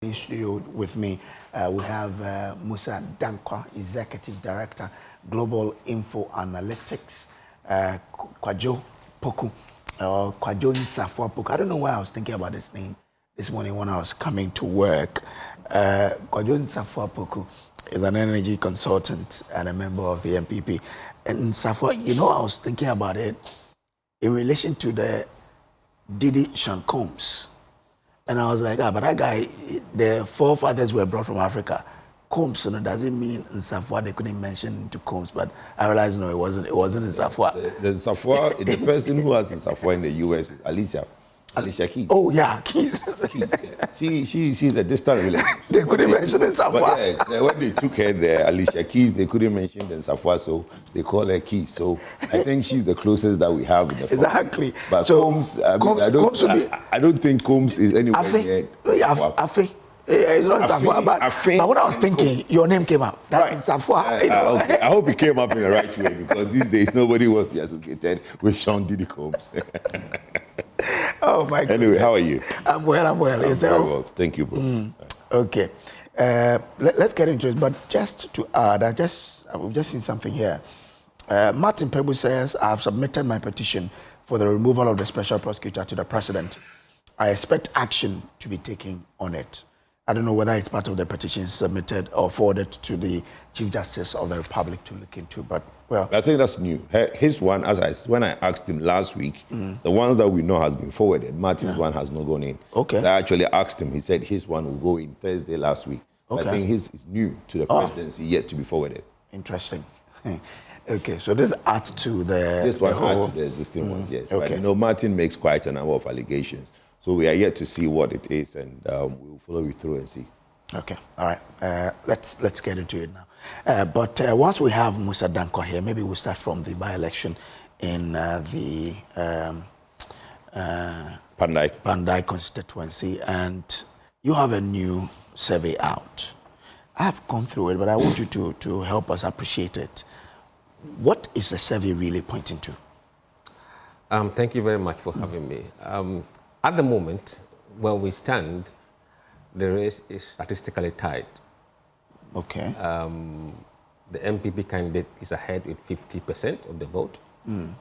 in studio with me. We have Musa Dankwa, Executive Director, Global Info Analytics, Kwajo Poku, or Kwajo Nsafwa Poku. I don't know why I was thinking about this name this morning when I was coming to work. Kwajo Nsafwa Poku is an energy consultant and a member of the NPP. And Nsafwa, you know, I was thinking about it in relation to the Didi Sean Combs. And I was like, but that guy, the forefathers were brought from Africa. Combs, you know, doesn't mean Nsafwa. They couldn't mention to Combs, but I realized no, it wasn't Nsafwa. The Nsafwa, the person who has Nsafwa in the US is Alicia Keys. Oh yeah, Keys. She's a distant relative. They couldn't mention Nsafwa. But yes, when they took her there, Alicia Keys, they couldn't mention the Nsafwa, so they call her Keys. So I think she's the closest that we have in the exactly. But so Combs, I don't think Combs is anywhere near. Afe. It's not Nsafwa, but what I was thinking, your name came up. That's Nsafwa. Okay. I hope it came up in the right way, because these days nobody wants to be associated with Sean Diddy Combs. Oh my God. Anyway, how are you? I'm well. Very well. Thank you, bro. Okay. Let's get into it. But just to add, we've just seen something here. Martin Pebu says, I have submitted my petition for the removal of the special prosecutor to the president. I expect action to be taken on it. I don't know whether it's part of the petition submitted or forwarded to the Chief Justice of the Republic to look into, but well. I think that's new. His one, when I asked him last week, the ones that we know has been forwarded. Martin's one has not gone in. Okay. I actually asked him, he said his one will go in Thursday last week. Okay. I think his is new to the presidency, yet to be forwarded. Interesting. Okay, so this adds to the... This one adds to the existing ones, yes. Okay. But you know, Martin makes quite a number of allegations. So we are yet to see what it is, and we'll follow you through and see. Okay, all right. Let's get into it now. But once we have Musa Dankwa here, maybe we'll start from the by-election in the Kpandai constituency, and you have a new survey out. I have gone through it, but I want you to help us appreciate it. What is the survey really pointing to? Thank you very much for having me. At the moment, where we stand, the race is statistically tied. Okay. The NPP candidate is ahead with 50% of the vote. The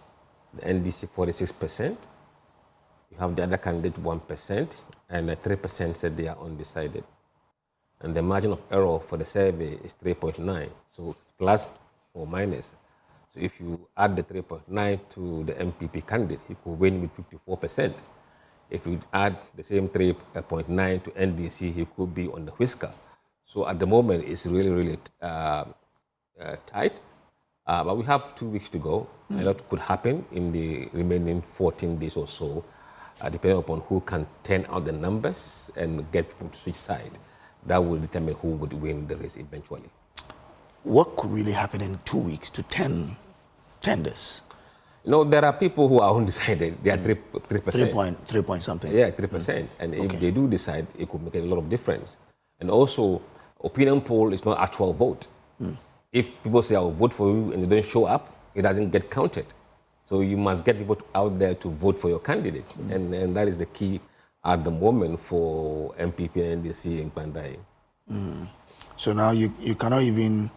NDC 46%. You have the other candidate 1%, and 3% said they are undecided. And the margin of error for the survey is 3.9, so it's plus or minus. So if you add the 3.9 to the NPP candidate, he could win with 54%. If you add the same 3.9 to NDC, he could be on the whisker. So at the moment, it's really tight. But we have 2 weeks to go. A lot could happen in the remaining 14 days or so, depending upon who can turn out the numbers and get people to switch side. That will determine who would win the race eventually. What could really happen in 2 weeks to 10 days? No, there are people who are undecided. They are 3%. 3 point something. Yeah, 3%. And if they do decide, it could make a lot of difference. And also, opinion poll is not actual vote. If people say, I'll vote for you, and they don't show up, it doesn't get counted. So you must get people out there to vote for your candidate. And that is the key at the moment for NPP and NDC in Kpandai. So now you cannot even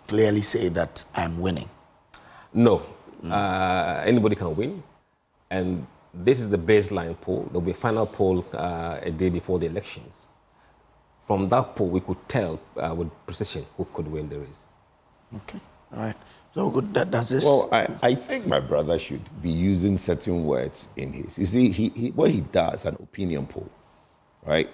clearly say that I'm winning. No. Anybody can win, and this is the baseline poll. There'll be a final poll a day before the elections. From that poll, we could tell with precision who could win the race. Okay, all right. So good. Does this? Well, I think my brother should be using certain words in his. You see, what he does, an opinion poll, right?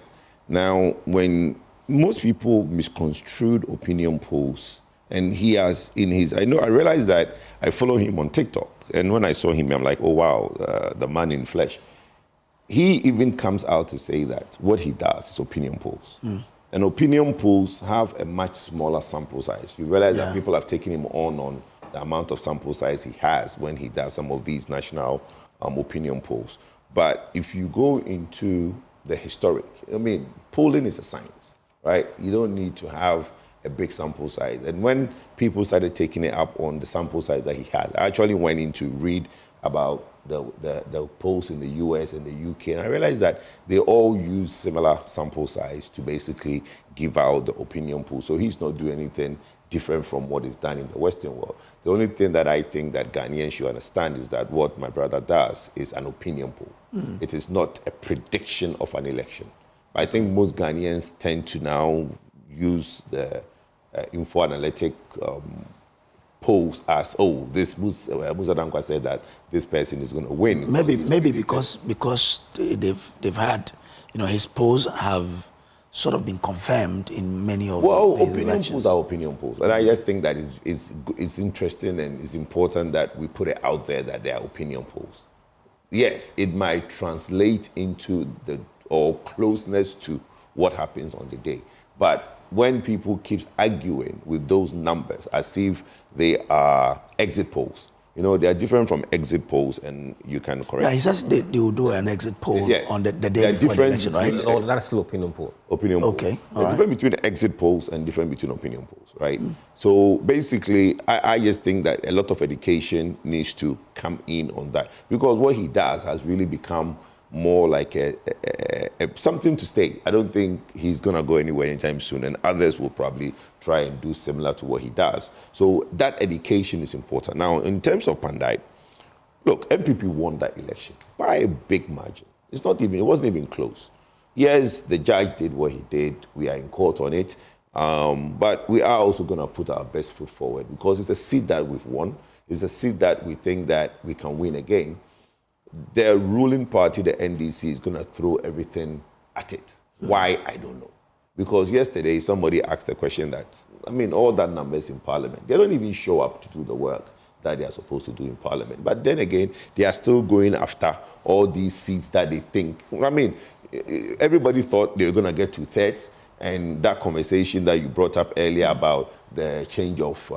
Now, when most people misconstrued opinion polls. And he has in his, I realized that I follow him on TikTok. And when I saw him, I'm like, oh, wow, the man in flesh. He even comes out to say that what he does is opinion polls. And opinion polls have a much smaller sample size. You realize that people have taken him on the amount of sample size he has when he does some of these national opinion polls. But if you go into the historic, I mean, polling is a science, right? You don't need to have a big sample size. And when people started taking it up on the sample size that he has, I actually went in to read about the polls in the US and the UK, and I realized that they all use similar sample size to basically give out the opinion poll. So he's not doing anything different from what is done in the Western world. The only thing that I think that Ghanaians should understand is that what my brother does is an opinion poll. It is not a prediction of an election. I think most Ghanaians tend to now use the info analytic polls as, oh, this Musa Dankwa said that this person is going to win. Maybe because they've had, his polls have sort of been confirmed in many of these opinion elections. Polls are opinion polls, and I just think that it's interesting and it's important that we put it out there that they are opinion polls. Yes, it might translate into or closeness to what happens on the day, but when people keep arguing with those numbers as if they are exit polls, they are different from exit polls, and you can correct. Yeah, he says they will do an exit poll on the day before the election, right? Oh, that's still opinion poll. Opinion poll. Okay, all the right. difference between exit polls and different between opinion polls, right? So basically, I just think that a lot of education needs to come in on that, because what he does has really become more like a something to stay. I don't think he's going to go anywhere anytime soon, and others will probably try and do similar to what he does. So that education is important. Now, in terms of Kpandai, look, NPP won that election by a big margin. It wasn't even close. Yes, the judge did what he did. We are in court on it. But we are also going to put our best foot forward, because it's a seat that we've won. It's a seat that we think that we can win again. The ruling party, the NDC, is going to throw everything at it. Why? I don't know. Because yesterday, somebody asked a question that, all that numbers in Parliament, they don't even show up to do the work that they are supposed to do in Parliament. But then again, they are still going after all these seats that they think. Everybody thought they were going to get 2/3, and that conversation that you brought up earlier about the change of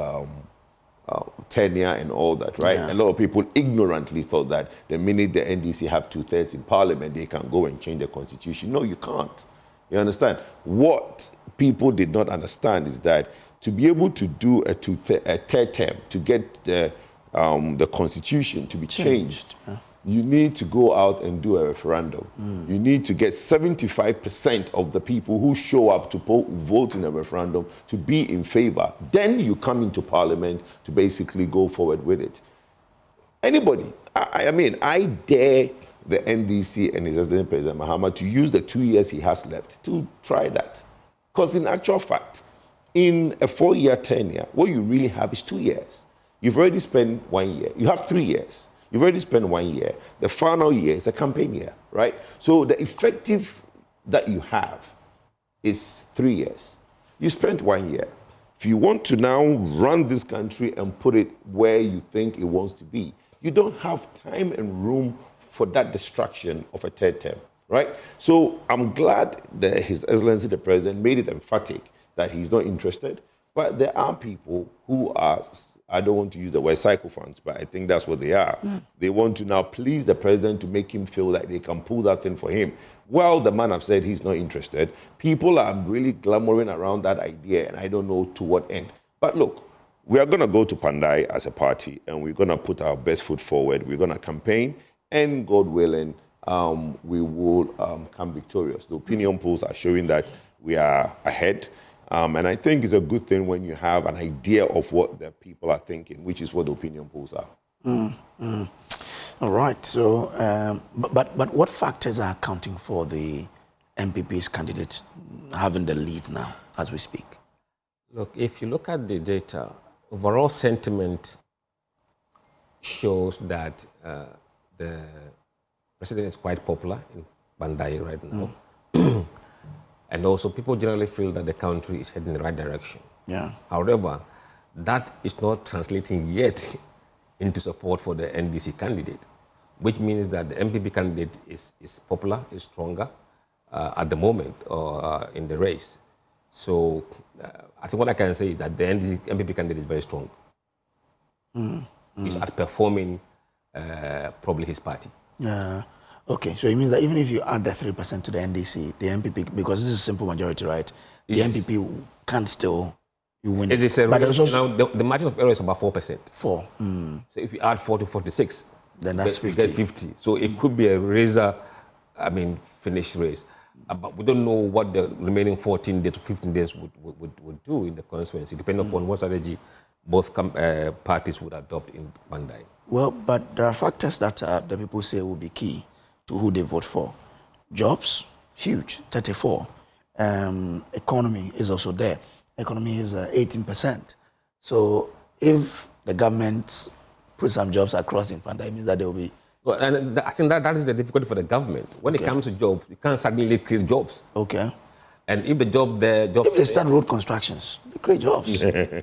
tenure and all that, right? Yeah. A lot of people ignorantly thought that the minute the NDC have 2/3 in Parliament, they can go and change the constitution. No, you can't. You understand? What people did not understand is that to be able to do a third term, to get the constitution to be changed, you need to go out and do a referendum. You need to get 75% of the people who show up to vote in a referendum to be in favor. Then you come into Parliament to basically go forward with it. Anybody, I dare the NDC and his Executive President Mahama to use the 2 years he has left to try that. Because in actual fact, in a 4-year tenure, what you really have is 2 years. You've already spent 1 year. You have 3 years. You've already spent 1 year. The final year is a campaign year, right? So the effective that you have is 3 years. You spent 1 year. If you want to now run this country and put it where you think it wants to be, you don't have time and room for that distraction of a third term, right? So I'm glad that His Excellency the President made it emphatic that he's not interested, but there are people who are, I don't want to use the word sycophants, but I think that's what they are. They want to now please the president to make him feel like they can pull that thing for him. Well, the man have said he's not interested. People are really clamoring around that idea, and I don't know to what end. But look, we are going to go to Kpandai as a party, and we're going to put our best foot forward. We're going to campaign, and God willing, we will come victorious. The opinion polls are showing that we are ahead. And I think it's a good thing when you have an idea of what the people are thinking, which is what the opinion polls are. All right. So, but what factors are accounting for the NPP's candidate having the lead now, as we speak? Look, if you look at the data, overall sentiment shows that the president is quite popular in Kpandai right now. And also, people generally feel that the country is heading in the right direction. Yeah. However, that is not translating yet into support for the NDC candidate, which means that the NPP candidate is popular, is stronger at the moment in the race. So I think what I can say is that the NPP candidate is very strong. He's outperforming probably his party. Yeah. Okay, so it means that even if you add the 3% to the NDC, the NPP, because this is a simple majority, right? The NPP can still win. It is a but now the margin of error is about 4%. 4. So if you add 4 to 46, Then that's you 50. get 50. So it could be a finish race. But we don't know what the remaining 14 days to 15 days would do in the constituency, depending upon what strategy both parties would adopt in Kpandai. Well, but there are factors that the people say will be key to who they vote for. Jobs, huge, 34. Economy is also there. Economy is 18%. So if the government puts some jobs across in Kpandai, it means that there will be... Well, and I think that is the difficulty for the government. When it comes to jobs, you can't suddenly create jobs. Okay. And if the job if they start road constructions, they create jobs.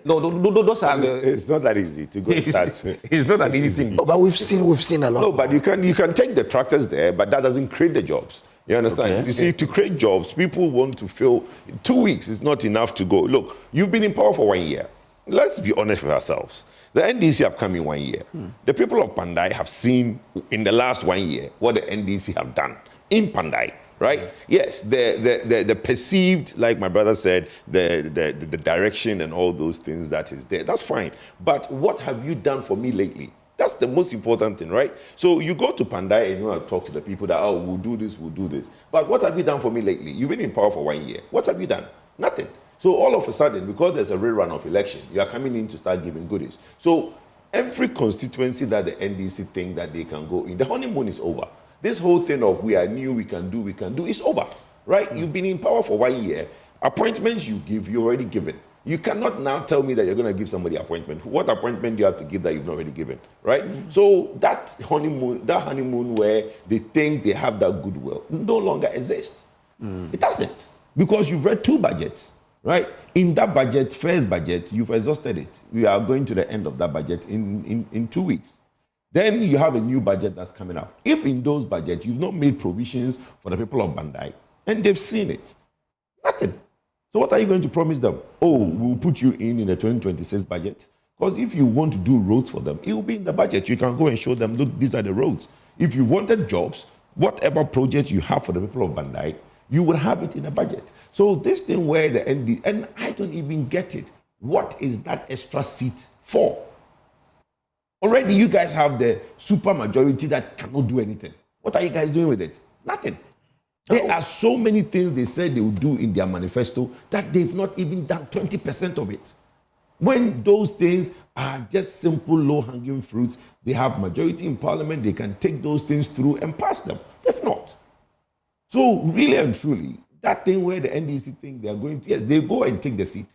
no, those are it's not that easy to go and start. It's not an easy thing. Oh, but we've seen a lot. No, but you can take the tractors there, but that doesn't create the jobs. You understand? Okay. You see, to create jobs, people want to feel 2 weeks is not enough to go. Look, you've been in power for 1 year. Let's be honest with ourselves. The NDC have come in 1 year. The people of Kpandai have seen in the last 1 year what the NDC have done in Kpandai, right? Yes, the perceived, like my brother said, the direction and all those things that is there. That's fine. But what have you done for me lately? That's the most important thing, right? So you go to Kpandai and you want to talk to the people that, oh, we'll do this, we'll do this. But what have you done for me lately? You've been in power for 1 year. What have you done? Nothing. So all of a sudden, because there's a rerun of election, you are coming in to start giving goodies. So every constituency that the NDC think that they can go in, the honeymoon is over. This whole thing of we are new, we can do, is over, right? You've been in power for 1 year. Appointments you give, you're already given. You cannot now tell me that you're going to give somebody appointment. What appointment do you have to give that you've not already given, right? So that honeymoon where they think they have that goodwill no longer exists. It doesn't, because you've read 2 budgets. Right? In that budget, first budget, you've exhausted it. We are going to the end of that budget in 2 weeks. Then you have a new budget that's coming up. If in those budgets you've not made provisions for the people of Kpandai, and they've seen it, nothing. So what are you going to promise them? Oh, we'll put you in the 2026 budget. Because if you want to do roads for them, it will be in the budget. You can go and show them, look, these are the roads. If you wanted jobs, whatever project you have for the people of Kpandai, you will have it in a budget. So this thing where the ND, and I don't even get it. What is that extra seat for? Already you guys have the super majority that cannot do anything. What are you guys doing with it? Nothing. There are so many things they said they would do in their manifesto that they've not even done 20% of it. When those things are just simple low-hanging fruits, they have majority in parliament, they can take those things through and pass them. If not. So really and truly, that thing where the NDC think they are going to, yes, they go and take the seat.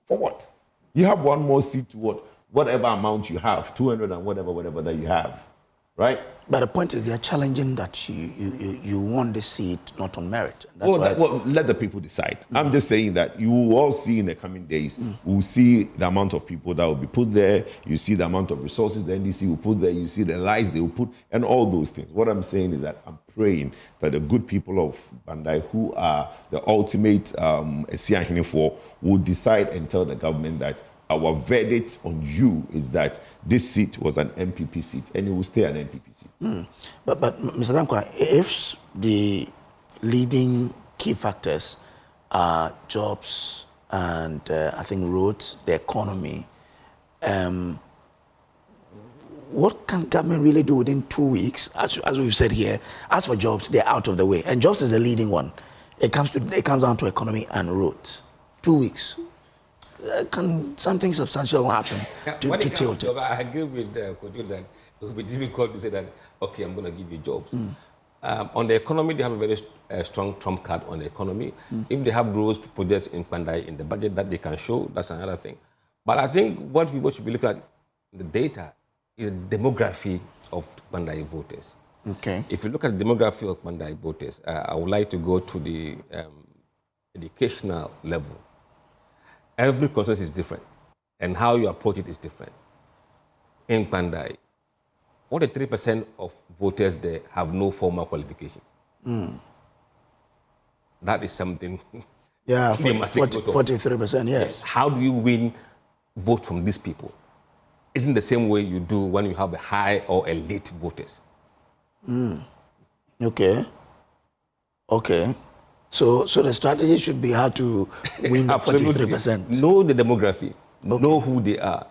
For what? You have one more seat to what? Whatever amount you have, 200 and whatever that you have, right? But the point is they are challenging that you won the seat not on merit. That's well, let the people decide. I'm just saying that you will all see in the coming days, we'll see the amount of people that will be put there, you see the amount of resources the NDC will put there, you see the lies they will put, and all those things. What I'm saying is that I'm praying that the good people of Kpandai, who are the ultimate Esiahine for, will decide and tell the government that our verdict on you is that this seat was an NPP seat and it will stay an NPP seat. But Mr. Dankwa, if the leading key factors are jobs and I think roads, the economy, what can government really do within 2 weeks? As we've said here, as for jobs, they're out of the way. And jobs is the leading one. It comes down to economy and roads. 2 weeks. Can something substantial happen to tilt it? I agree with Kojo that it will be difficult to say that, okay, I'm going to give you jobs. On the economy, they have a very strong trump card on the economy. If they have roads projects in Kpandai in the budget that they can show, that's another thing. But I think what people should be looking at in the data is the demography of Kpandai voters. Okay. If you look at the demography of Kpandai voters, I would like to go to the educational level. Every constituency is different, and how you approach it is different. In Kpandai, 43% of voters there have no formal qualification. That is something. Yeah, 43%, yes. How do you win vote from these people? Isn't the same way you do when you have a high or elite voters. Okay. So the strategy should be how to win the 43%. Know the demography. Okay. Know who they are.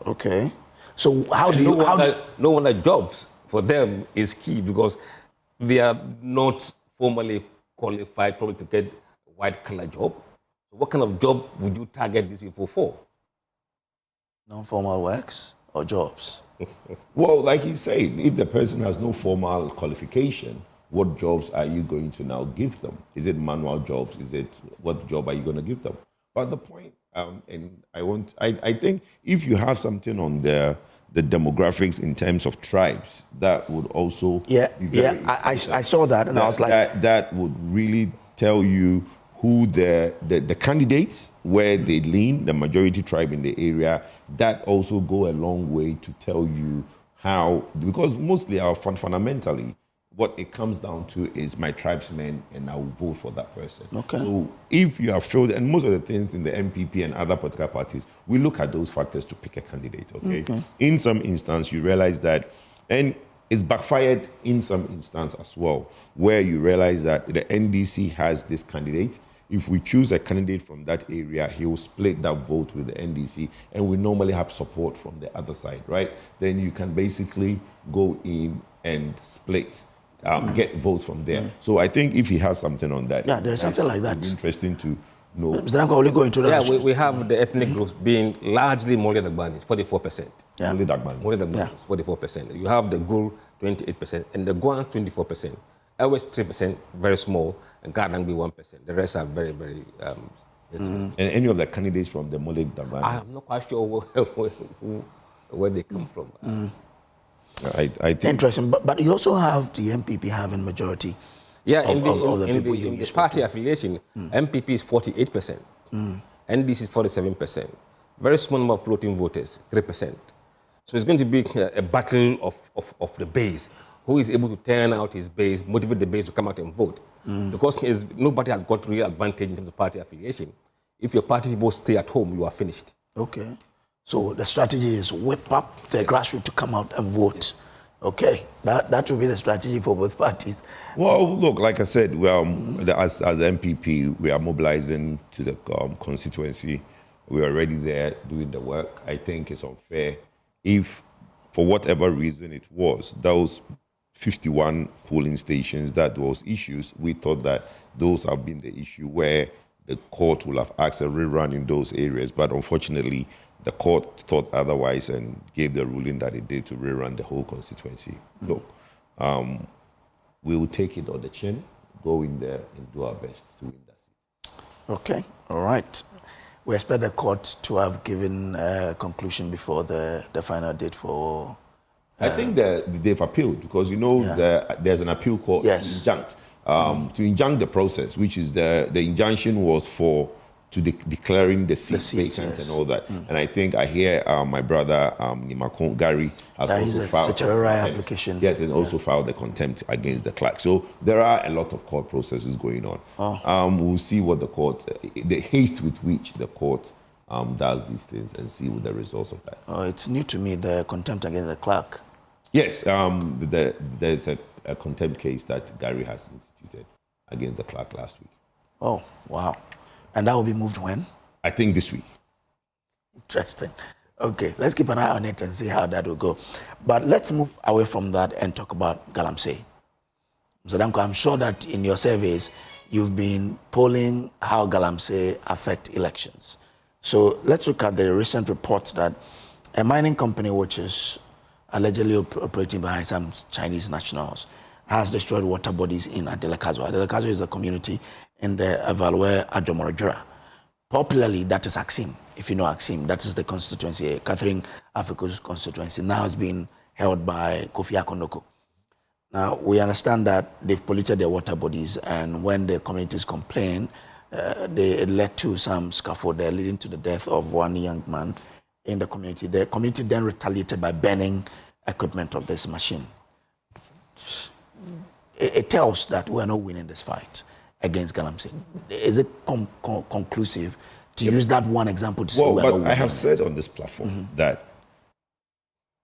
Okay. So how do you... No wonder jobs for them is key because they are not formally qualified probably to get a white-collar job. So what kind of job would you target these people for? Non-formal works or jobs? Well, like he's saying, if the person has no formal qualification, what jobs are you going to now give them? Is it manual jobs? What job are you going to give them? But the point, and I think if you have something on the demographics in terms of tribes, that would also be very I saw that, and I was like, that would really tell you who the candidates, where they lean, the majority tribe in the area. That also go a long way to tell you how, because mostly fundamentally, what it comes down to is my tribesmen, and I will vote for that person. Okay. So if you have failed, and most of the things in the NPP and other political parties, we look at those factors to pick a candidate, okay? In some instance, you realize that, and it's backfired in some instance as well, where you realize that the NDC has this candidate. If we choose a candidate from that area, he will split that vote with the NDC, and we normally have support from the other side, right? Then you can basically go in and split, get votes from there. So I think if he has something on that, there's something like that. Interesting to know. Mr. Danko, will you go into that? Yeah, we have the ethnic groups being largely Mole Dagbanis, 44%. Yeah. Mole Dagbanis. Mole Dagbanis, 44%. You have the Gur, 28%, and the Guan, 24%. Always 3%, very small, and Gadangbi 1%. The rest are very, very... And any of the candidates from the Mole Dagbanis? I'm not quite sure where they come from. I think interesting, but you also have the MPP having majority. Yeah, of the people in the party affiliation, MPP is 48%, NDC is 47%. Very small number of floating voters, 3%. So it's going to be a battle of the base. Who is able to turn out his base, motivate the base to come out and vote? Because nobody has got real advantage in terms of party affiliation. If your party people stay at home, you are finished. Okay. So the strategy is whip up the grassroots to come out and vote. Okay, that will be the strategy for both parties. Well, look, like I said, as MPP, we are mobilizing to the constituency. We are already there doing the work. I think it's unfair if, for whatever reason it was, those 51 polling stations that was issues, we thought that those have been the issue where the court will have asked a rerun in those areas. But unfortunately, the court thought otherwise and gave the ruling that it did to rerun the whole constituency. Look, we will take it on the chin, go in there and do our best to win that seat. Okay, all right. We expect the court to have given a conclusion before the final date for... I think that they've appealed because, there's an appeal court injunct, to injunct the process, which is the injunction was to declaring the seat vacant and all that. And I think I hear my brother Nimakon Gary has also filed a application. Yes, and also filed the contempt against the clerk. So there are a lot of court processes going on. We'll see what the haste with which the court does these things and see what the results of that. Oh, it's new to me, the contempt against the clerk. Yes, there's a contempt case that Gary has instituted against the clerk last week. Oh, wow. And that will be moved when? I think this week. Interesting. Okay, let's keep an eye on it and see how that will go. But let's move away from that and talk about Galamsey. Mr. Danko, I'm sure that in your surveys, you've been polling how Galamsey affect elections. So let's look at the recent reports that a mining company, which is allegedly operating behind some Chinese nationals, has destroyed water bodies in Adelekazo. Adelekazo is a community in the Avalwe Ajomorojura. Popularly, that is Axim. If you know Axim, that is the constituency, Catherine Africa's constituency, now has been held by Kofi Akonoko. Now, we understand that they've polluted their water bodies, and when the communities complain, it led to some scaffold there, leading to the death of one young man in the community. The community then retaliated by burning equipment of this machine. It tells that we are not winning this fight against Galamsey. Is it conclusive to use that one example to say we are not winning? I have said on this platform that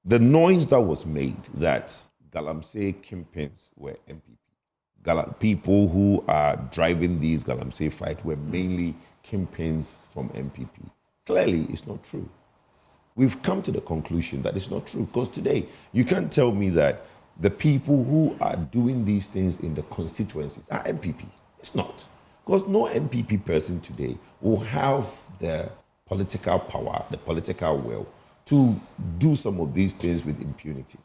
the noise that was made that Galamsey kingpins were MPP. People who are driving these Galamsey fights were mainly kingpins from MPP. Clearly, it's not true. we've come to the conclusion that it's not true. Because today, you can't tell me that the people who are doing these things in the constituencies are MPP. It's not. Because no MPP person today will have the political power, the political will to do some of these things with impunity.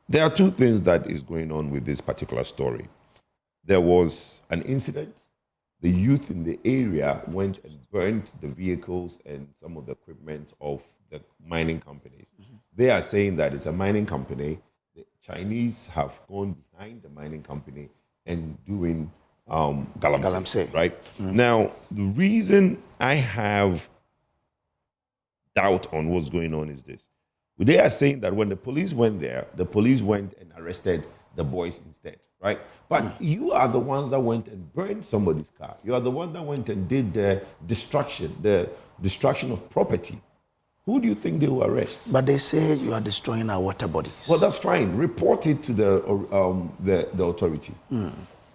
There are two things that is going on with this particular story. There was an incident. The youth in the area went and burnt the vehicles and some of the equipment of the mining companies. Mm-hmm. They are saying that it's a mining company. The Chinese have gone behind the mining company and doing Galamsey, right? Mm-hmm. Now, the reason I have doubt on what's going on is this. They are saying that when the police went there, the police went and arrested the boys instead, right? But you are the ones that went and burned somebody's car. You are the one that went and did the destruction of property. Who do you think they will arrest? But they say you are destroying our water bodies. Well, that's fine. Report it to the authority,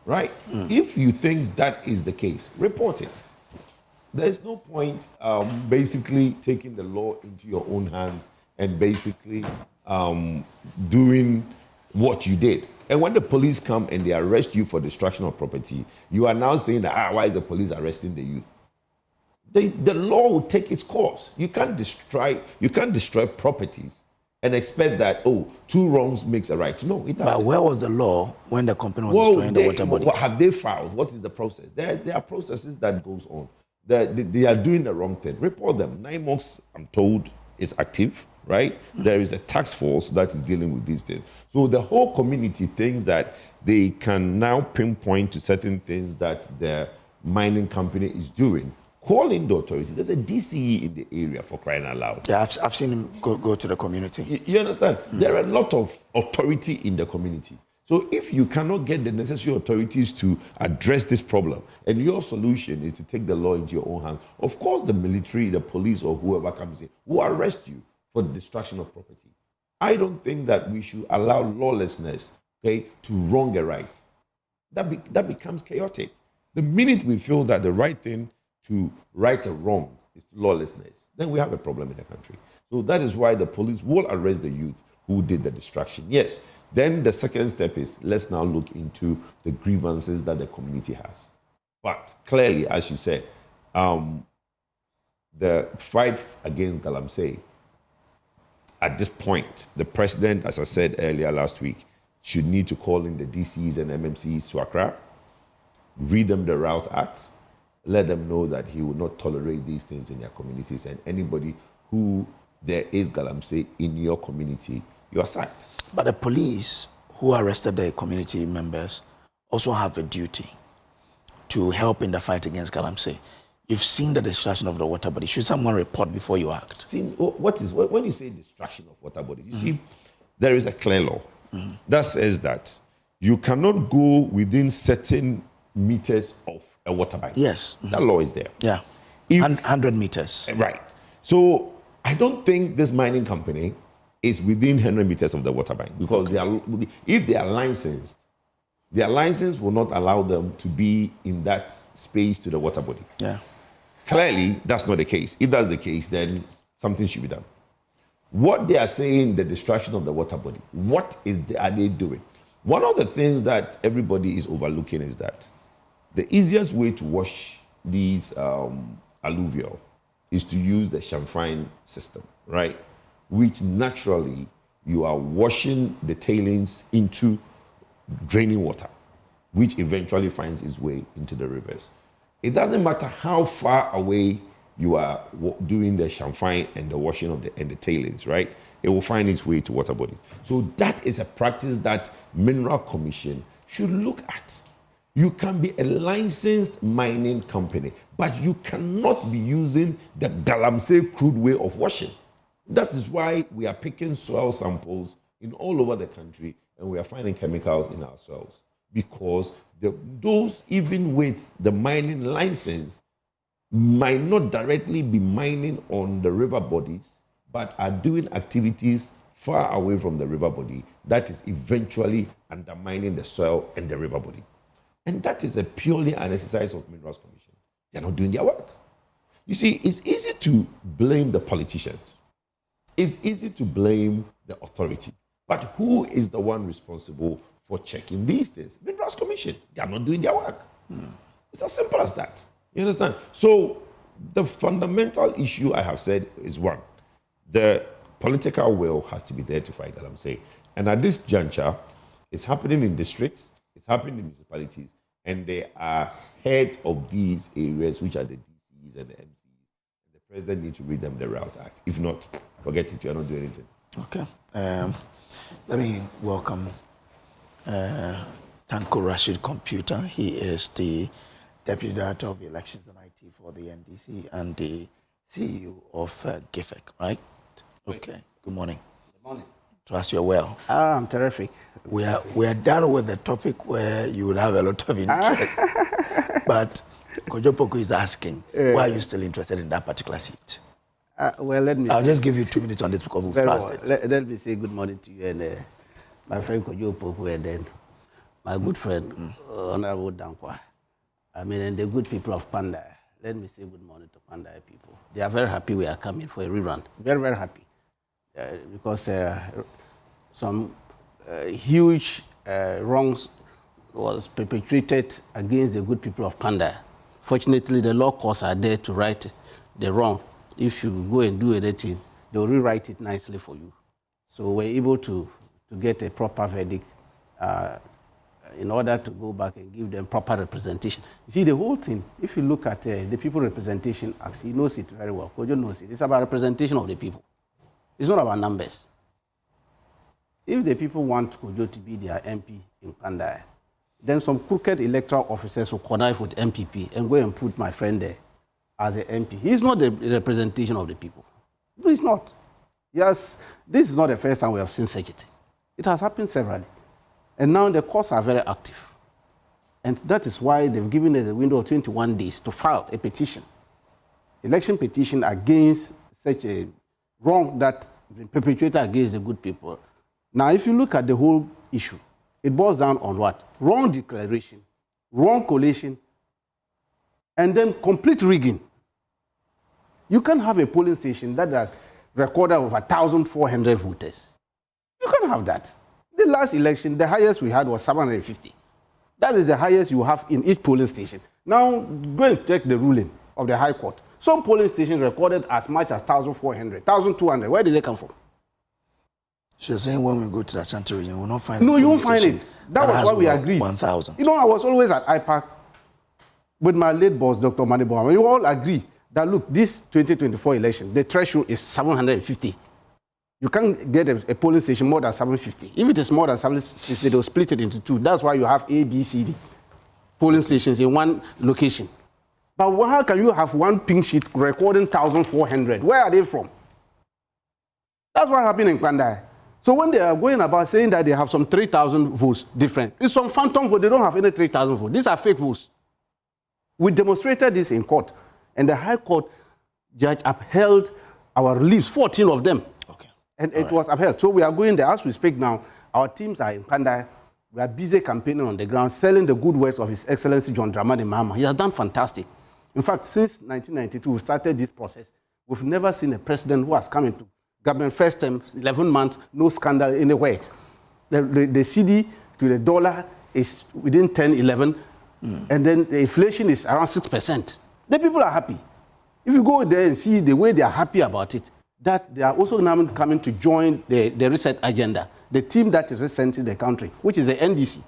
right? If you think that is the case, report it. There's no point basically taking the law into your own hands and basically doing what you did. And when the police come and they arrest you for destruction of property, you are now saying that, why is the police arresting the youth? The law will take its course. You can't destroy properties and expect that, two wrongs makes a right. No, it doesn't. But where was the law when the company was destroying the water bodies? What have they filed? What is the process? There are processes that goes on. They are doing the wrong thing. Report them. 9 months, I'm told, is active, right? There is a task force that is dealing with these things. So the whole community thinks that they can now pinpoint to certain things that the mining company is doing. Call in the authority. There's a DCE in the area, for crying out loud. Yeah, I've seen him go to the community. You understand? There are a lot of authority in the community. So if you cannot get the necessary authorities to address this problem, and your solution is to take the law into your own hands, of course the military, the police, or whoever comes in will arrest you for the destruction of property. I don't think that we should allow lawlessness, to wrong a right. That becomes chaotic. The minute we feel that the right thing to right a wrong is lawlessness, then we have a problem in the country. So that is why the police will arrest the youth who did the destruction. Yes. Then the second step is, let's now look into the grievances that the community has. But clearly, as you said, the fight against Galamsey, at this point, the president, as I said earlier last week, should need to call in the DCs and MMCs to Accra, read them the Route Act, let them know that he will not tolerate these things in their communities, and anybody who there is Galamsey in your community, you are sacked. But the police who arrested the community members also have a duty to help in the fight against Galamsey. You've seen the destruction of the water body. Should someone report before you act? See, when you say destruction of water bodies, you see, there is a clear law that says that you cannot go within certain meters of a water bank. Yes. That law is there. Yeah. 100 meters. Right. So I don't think this mining company is within 100 meters of the water bank, because if they are licensed, their license will not allow them to be in that space to the water body. Yeah. Clearly, that's not the case. If that's the case, then something should be done. What they are saying, the destruction of the water body, are they doing? One of the things that everybody is overlooking is that the easiest way to wash these alluvial is to use the chamfine system, right? Which naturally you are washing the tailings into draining water, which eventually finds its way into the rivers. It doesn't matter how far away you are doing the chamfine and the washing of the tailings, right? It will find its way to water bodies. So that is a practice that Mineral Commission should look at. You can be a licensed mining company, but you cannot be using the Galamsey crude way of washing. That is why we are picking soil samples in all over the country, and we are finding chemicals in our soils, because those, even with the mining license, might not directly be mining on the river bodies, but are doing activities far away from the river body that is eventually undermining the soil and the river body. And that is purely an exercise of Minerals Commission. They're not doing their work. You see, it's easy to blame the politicians. It's easy to blame the authority. But who is the one responsible for checking these things? The Draft Commission. They are not doing their work. It's as simple as that. You understand? So the fundamental issue I have said is one, the political will has to be there to fight Galamsey. And at this juncture, it's happening in districts, it's happening in municipalities, and they are head of these areas, which are the DCs and the MCs. The president needs to read them the Route Act. If not, forget it, you're not doing anything. Okay. Let me welcome Tanko Rashid Computer. He is the Deputy Director of Elections and IT for the NDC and the CEO of GIFEC, right? Okay. Good morning. Good morning. Trust you're well. I'm terrific. We are done with the topic where you would have a lot of interest. But Kojo Poku is asking, why are you still interested in that particular seat? Well, let me... I'll just give you 2 minutes on this because we've passed it. Let me say good morning to you and my friend Kojo Poku and then my good friend, Honorable Dankwa. I mean, and the good people of Kpandai. Let me say good morning to Kpandai people. They are very happy we are coming for a rerun. Very, very happy. Because some huge wrongs was perpetrated against the good people of Kpandai. Fortunately, the law courts are there to right the wrong. If you go and do anything, they'll rewrite it nicely for you. So we're able to get a proper verdict in order to go back and give them proper representation. You see, the whole thing, if you look at the People Representation Act, he knows it very well. Kojo knows it. It's about representation of the people. It's not about numbers. If the people want Kojo to be their MP in Kpandai, then some crooked electoral officers will connive with NPP and go and put my friend there as an MP. He's not the representation of the people. No, he's not. Yes, this is not the first time we have seen such a thing. It has happened severally. And now the courts are very active. And that is why they've given us a window of 21 days to file a petition, election petition against such a wrong that been perpetrated against the good people. Now, if you look at the whole issue, it boils down on what? Wrong declaration, wrong collation, and then complete rigging. You can't have a polling station that has recorded over 1,400 voters. You can't have that. The last election, the highest we had was 750. That is the highest you have in each polling station. Now, go and check the ruling of the High Court. Some polling stations recorded as much as 1,400, 1,200. Where did they come from? So you're saying when we go to the Ashanti region, we'll not find No, you won't find it. That was what we agreed. 1,000. You know, I was always at IPAC with my late boss, Dr. Manibo. We all agree that, look, this 2024 election, the threshold is 750. You can't get a polling station more than 750. If it is more than 750, they'll split it into two. That's why you have A, B, C, D polling stations in one location. But how can you have one pink sheet recording 1,400? Where are they from? That's what happened in Kpandai. So when they are going about saying that they have some 3,000 votes different, it's some phantom vote. They don't have any 3,000 votes. These are fake votes. We demonstrated this in court, and the High Court judge upheld our reliefs, 14 of them. Okay. And it was upheld. So we are going there. As we speak now, our teams are in Kpandai. We are busy campaigning on the ground, selling the good works of His Excellency John Dramani Mahama. He has done fantastic. In fact, since 1992, we started this process. We've never seen a president who has come into government first term, 11 months, no scandal anywhere. The CD to the dollar is within 10, 11, and then the inflation is around 6%. The people are happy. If you go there and see the way they are happy about it, that they are also now coming to join the reset agenda, the team that is resetting the country, which is the NDC.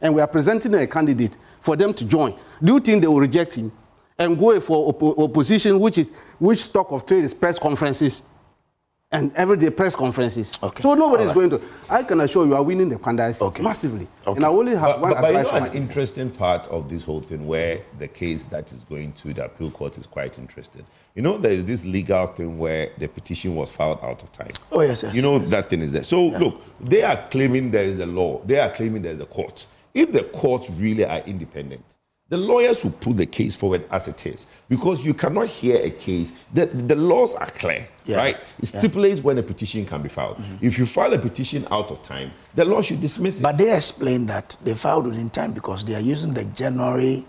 And we are presenting a candidate for them to join. Do you think they will reject him and go for opposition, which stock of trade is press conferences and everyday press conferences? Okay. So nobody is going to. I can assure you are winning the Kpandai massively. Okay. And I only have one but advice you for know, my an interesting part of this whole thing where the case that is going to the appeal court is quite interesting. You know, there is this legal thing where the petition was filed out of time. Oh, yes, yes. You know, yes. that thing is there. So, look, they are claiming there is a law. They are claiming there is a court. If the courts really are independent, the lawyers will put the case forward as it is, because you cannot hear a case. The laws are clear, right? It stipulates when a petition can be filed. If you file a petition out of time, the law should dismiss it. But they explained that they filed within time because they are using the January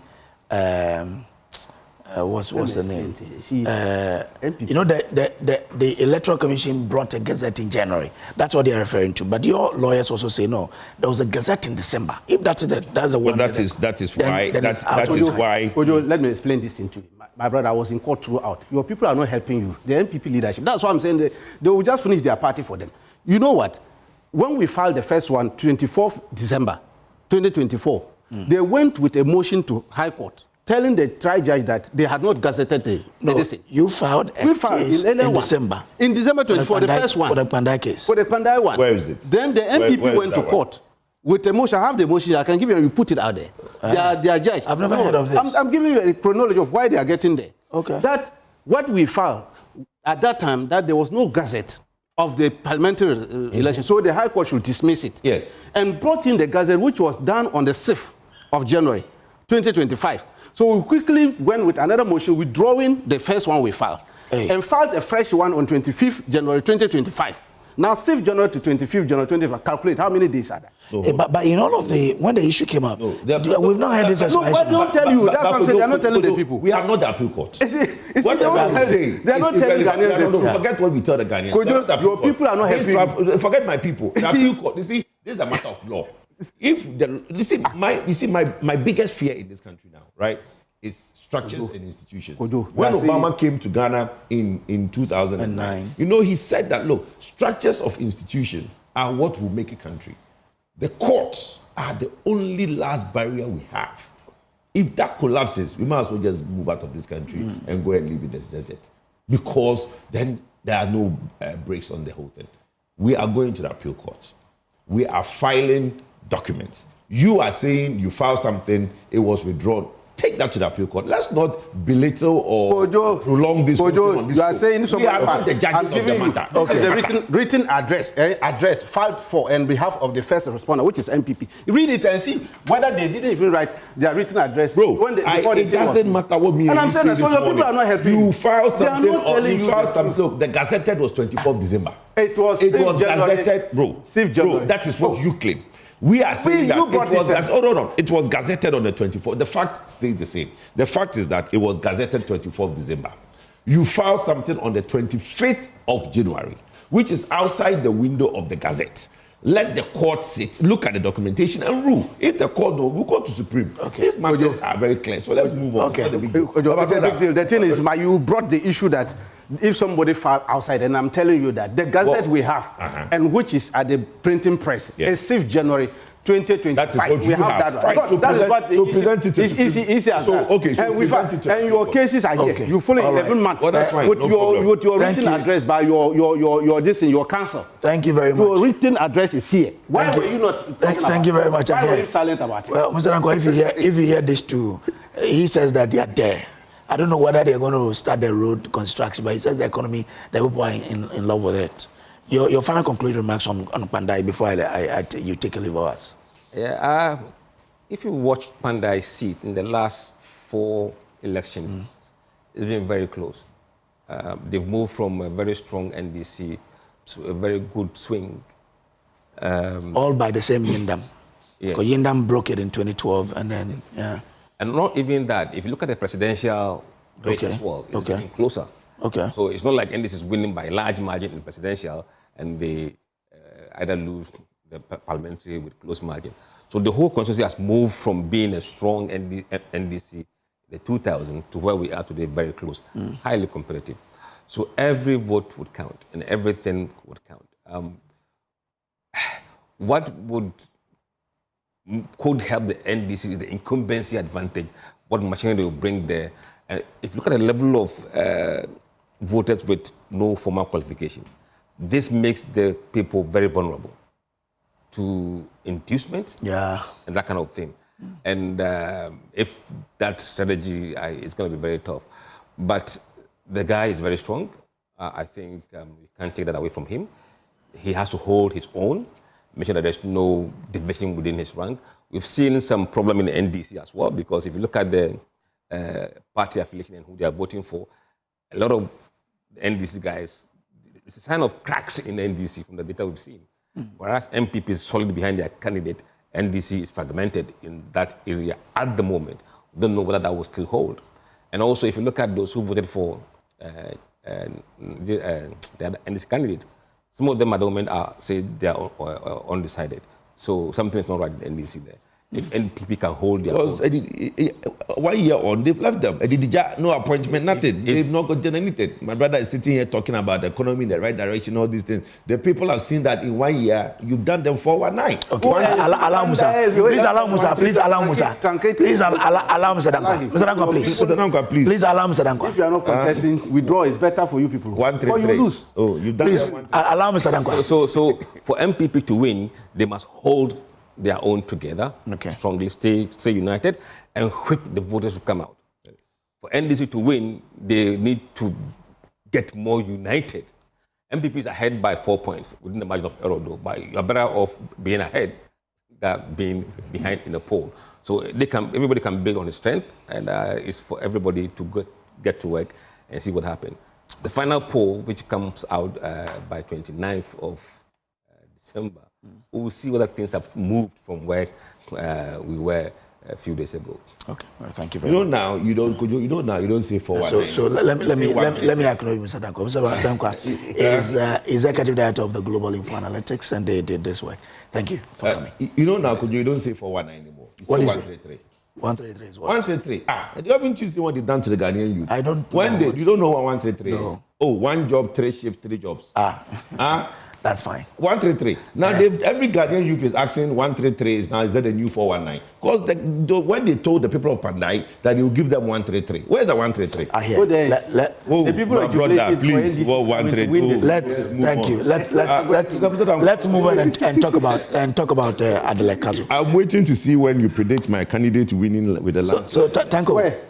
what's the name? See, you know, the Electoral Commission brought a gazette in January. That's what they're referring to. But your lawyers also say no. There was a gazette in December. If that's the one. Well, that is why. Ojo, let me explain this thing to you. My brother, I was in court throughout. Your people are not helping you. The NPP leadership. That's why I'm saying they will just finish their party for them. You know what? When we filed the first one, 24th December, 2024, they went with a motion to High Court, telling the trial judge that they had not gazetted the listing. You filed a case in December. In December 24, the first one. For the Kpandai case. For the Kpandai one. Where is it? Then the NPP went to court with a motion. I have the motion. I can give you, you put it out there. They are judged. I've never heard of this. I'm giving you a chronology of why they are getting there. Okay. That what we filed at that time, that there was no gazette of the parliamentary election. So the High Court should dismiss it. Yes. And brought in the gazette, which was done on the 6th of January, 2025. So we quickly went with another motion withdrawing the first one we filed. And filed a fresh one on 25th January 2025. Now, 6th January to 25th January 2025, calculate how many days are there? But in all of when the issue came up, we've not had this explanation. No, but don't tell you. That's what I'm saying. They're not telling the people. We have not the appeal court. What I'm saying, they're not telling Ghanaians. Forget what we tell the Ghanaians. Your people are not helping. Forget my people. The appeal court. You see, this is a matter of law. You see, my biggest fear in this country now, right, is structures and institutions. When Obama came to Ghana in 2009, you know, he said that, look, structures of institutions are what will make a country. The courts are the only last barrier we have. If that collapses, we might as well just move out of this country and go and live in the desert. Because then there are no brakes on the whole thing. We are going to the appeal court. We are filing documents. You are saying you filed something, it was withdrawn. Take that to the appeal court. Let's not belittle or prolong this. You are saying we are not the judges of the matter. The written address filed for on behalf of the first responder, which is NPP. Read it and see whether they didn't even write their written address. Bro, it doesn't matter what me and I'm saying that so your people are not helping. You filed something Look, the gazetted was 24th December. It was gazetted, bro. 6th January. Bro, that is what you claim. We are saying that it was gazetted on the 24th. The fact stays the same. The fact is that it was gazetted 24th December. You filed something on the 25th of January, which is outside the window of the gazette. Let the court sit, look at the documentation and rule. If the court don't, we'll go to Supreme. These matters are very clear. So let's move on. The thing is, you brought the issue that if somebody filed outside, and I'm telling you that the gazette we have, and which is at the printing press, is 6th January 2025. That is what we have. Present it to easy as that. And your cases are here. You follow 11 months with your written address by your counsel. Thank you very much. Your written address is here. Why were you not? Thank you very much. Why were you silent about it? Well, Mr. Nanko, if you hear this too, he says that they are there. I don't know whether they're going to start the road construction, but he says the economy, the people are in love with it. Your final concluding remarks on Kpandai before you take a leave of us. Yeah, if you watch Kpandai's seat in the last 4 elections, it's been very close. They've moved from a very strong NDC to a very good swing. All by the same Yindam. Because Yindam broke it in 2012 and then, And not even that. If you look at the presidential race as well, it's getting closer. So it's not like NDC is winning by a large margin in the presidential and they either lose the parliamentary with close margin. So the whole constituency has moved from being a strong NDC, the 2000, to where we are today, very close, highly competitive. So every vote would count and everything would count. What could help the NDC is the incumbency advantage, what machinery they will bring there. If you look at the level of voters with no formal qualification, this makes the people very vulnerable to inducement and that kind of thing. And if that strategy is going to be very tough. But the guy is very strong. I think we can't take that away from him. He has to hold his own, make sure that there's no division within his rank. We've seen some problem in the NDC as well, because if you look at the party affiliation and who they are voting for, a lot of the NDC guys, it's a sign of cracks in the NDC from the data we've seen. Whereas MPP is solid behind their candidate, NDC is fragmented in that area at the moment. We don't know whether that will still hold. And also, if you look at those who voted for the NDC candidate, some of them at the moment say they are undecided. So something is not right in NDC there. If NPP can hold their own. 1 year on, they've left them. No appointment, nothing. They've not gotten anything. My brother is sitting here talking about the economy in the right direction, all these things. The people have seen that in 1 year, you've done them 419. Okay. Allow Musa. Please allow Musa. Please allow Musa. Please allow Mr. Dankwa. Mr. Dankwa, please. Mr. Dankwa, please. Please allow Mr. Dankwa. If you are not contesting, withdraw is better for you people. 133. Or you lose. Oh, you've done Please allow Mr. Dankwa. So for MPP to win, they must hold their own together, strongly stay united, and whip the voters to come out. Yes. For NDC to win, they need to get more united. MPP is ahead by 4 points within the margin of error, though. But you're better off being ahead than being behind in the poll. So everybody can build on his strength, and it's for everybody to get to work and see what happens. The final poll, which comes out by 29th of December, we will see whether things have moved from where we were a few days ago. Okay, well, thank you very much. You don't say forward. So let me acknowledge Mr. Dankwa. Mr. Dankwa is executive director of the Global Info Analytics, and they did this work. Thank you for coming. You don't say 419 anymore. You what say is 133. It? 133 is what? 133. Haven't you seen what they've done to the Ghanaian youth? I don't. You don't know what 133 is? No. Oh, 1 job, 3 shifts, 3 jobs. That's fine. 133. Now, every Ghanaian youth is asking 133 is that the new 419? Because when they told the people of Kpandai that they will give them 133, where's the 133? I hear. The people of brother, please. Thank you. Let's move on and talk about Adelaide Kazu. I'm waiting to see when you predict my candidate winning with the last. So Tanko. Where?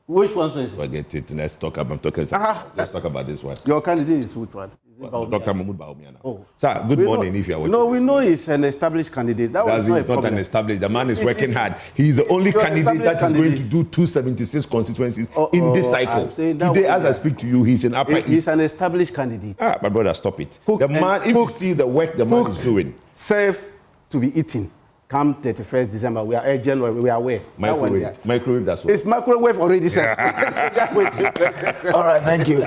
Which one is it? Forget it. Let's talk about Let's talk about this one. Your candidate is which one? Dr. Mahmoud Bawumia. Oh. Sir, good morning if you are watching. No, we know he's an established candidate. That was not an established. The man is working hard. He's the only candidate that is going to do 276 constituencies in this cycle. Today, as I speak to you, he's in Upper East. He's an established candidate. My brother, stop it. The man, if you see the work the man is doing. Safe to be eaten. Come 31st December, we are January, we are aware. Microwave, that's what. It's microwave already, sir. All right, thank you.